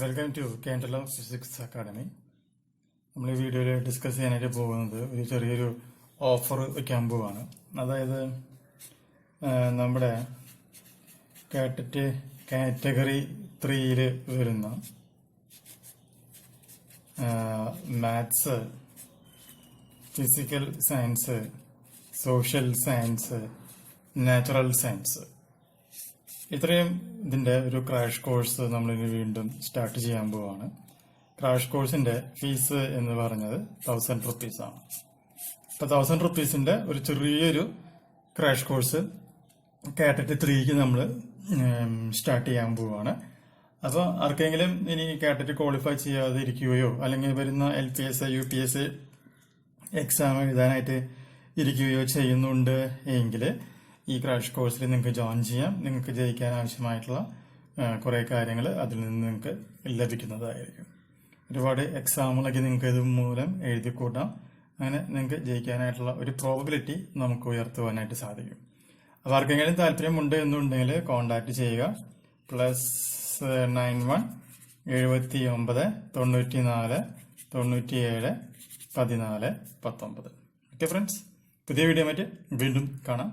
Welcome to K.tet physics academy. നമ്മൾ ഈ വീഡിയോയിൽ ഡിസ്കസ് ചെയ്യാനായിട്ട് പോകുന്നത് ഒരു ചെറിയൊരു ഓഫർ വയ്ക്കാൻ പോവാണ്. അതായത് നമ്മുടെ Ktet കാറ്റഗറി 3 വരുന്ന maths, physical science, social science, natural science, ഇത്രയും ഇതിന്റെ ഒരു ക്രാഷ് കോഴ്സ് നമ്മൾ ഇനി വീണ്ടും സ്റ്റാർട്ട് ചെയ്യാൻ പോവാണ്. ക്രാഷ് കോഴ്സിന്റെ ഫീസ് എന്ന് പറഞ്ഞത് 1000 rupees ആണ്. അപ്പൊ 1000 rupeesന്റെ ഒരു ചെറിയൊരു ക്രാഷ് കോഴ്സ് Ktet 3ക്ക് നമ്മൾ സ്റ്റാർട്ട് ചെയ്യാൻ പോവാണ്. അപ്പൊ ആർക്കെങ്കിലും ഇനി Ktet ക്വാളിഫൈ ചെയ്യാതെ ഇരിക്കുകയോ അല്ലെങ്കിൽ വരുന്ന LPS UPS എക്സാം എഴുതാനായിട്ട് ഇരിക്കുകയോ ചെയ്യുന്നുണ്ട് എങ്കിൽ ഈ ക്രാഷ് കോഴ്സിൽ നിങ്ങൾക്ക് ജോയിൻ ചെയ്യാം. നിങ്ങൾക്ക് ജയിക്കാൻ ആവശ്യമായിട്ടുള്ള കുറെ കാര്യങ്ങൾ അതിൽ നിന്ന് നിങ്ങൾക്ക് ലഭിക്കുന്നതായിരിക്കും. ഒരുപാട് എക്സാമുകളൊക്കെ നിങ്ങൾക്ക് ഇത് മൂലം എഴുതി കൂട്ടാം. അങ്ങനെ നിങ്ങൾക്ക് ജയിക്കാനായിട്ടുള്ള ഒരു പ്രോബബിലിറ്റി നമുക്ക് ഉയർത്തുവാനായിട്ട് സാധിക്കും. അപ്പോൾ ആർക്കെങ്കിലും താല്പര്യമുണ്ട് എന്നുണ്ടെങ്കിൽ കോൺടാക്ട് ചെയ്യുക. +91 79 94 97 14 19. ഓക്കെ ഫ്രണ്ട്സ്, പുതിയ വീഡിയോ മറ്റ് വീണ്ടും കാണാം.